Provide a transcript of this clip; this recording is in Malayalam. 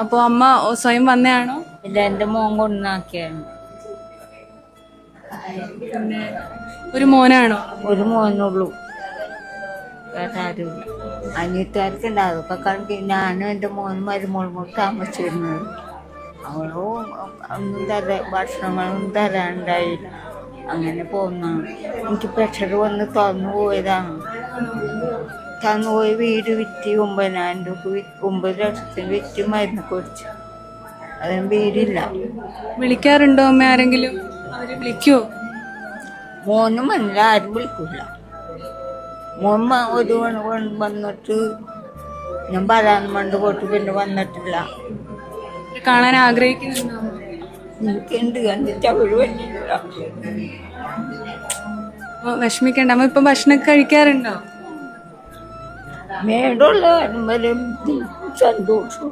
അപ്പൊ അമ്മ സ്വയം വന്നയാണോ? ഇല്ല, എന്റെ മോൻ കൊണ്ടാക്കിയാണ്. പിന്നെ ഒരു മോനാണോ? ഒരു മോനുള്ളൂ, വേറെ ആരുമില്ല. അനിയത്തുകാർക്കുണ്ട്, അതൊക്കെ കണ്ട് ഞാനും എൻ്റെ മോനും മരുമോളും കൂടി താമസിച്ചിരുന്നത്. അവളോ ഒന്നും ഭക്ഷണങ്ങളൊന്നും തരാണ്ടായില്ല. അങ്ങനെ പോകുന്നതാണ്. എനിക്ക് പ്രഷർ വന്ന് തന്നു പോയതാണ്. തന്നുപോയി വീട് വിറ്റ് 9,000 രൂപ 9 ലക്ഷത്തിന് വിറ്റ് മരുന്ന് കുടിച്ചു. അതിന് വീടില്ല. വിളിക്കാറുണ്ടോ അമ്മ? ആരെങ്കിലും അവര് വിളിക്കുവോ? മോനും മനസ്സിൽ ആരും വിളിക്കില്ല. മോൻ ഒരു വന്നിട്ട് ഞാൻ വരാൻ വേണ്ടി പോയിട്ട് പിന്നെ വന്നിട്ടില്ല. കാണാൻ ആഗ്രഹിക്കുന്നുണ്ടോ? എനിക്കുണ്ട്, കണ്ടിട്ട് അവര് വന്നില്ല. വിഷമിക്കണ്ട. അമ്മ ഇപ്പൊ ഭക്ഷണം കഴിക്കാറുണ്ടോ? മേടുള്ള വരെ സന്തോഷം.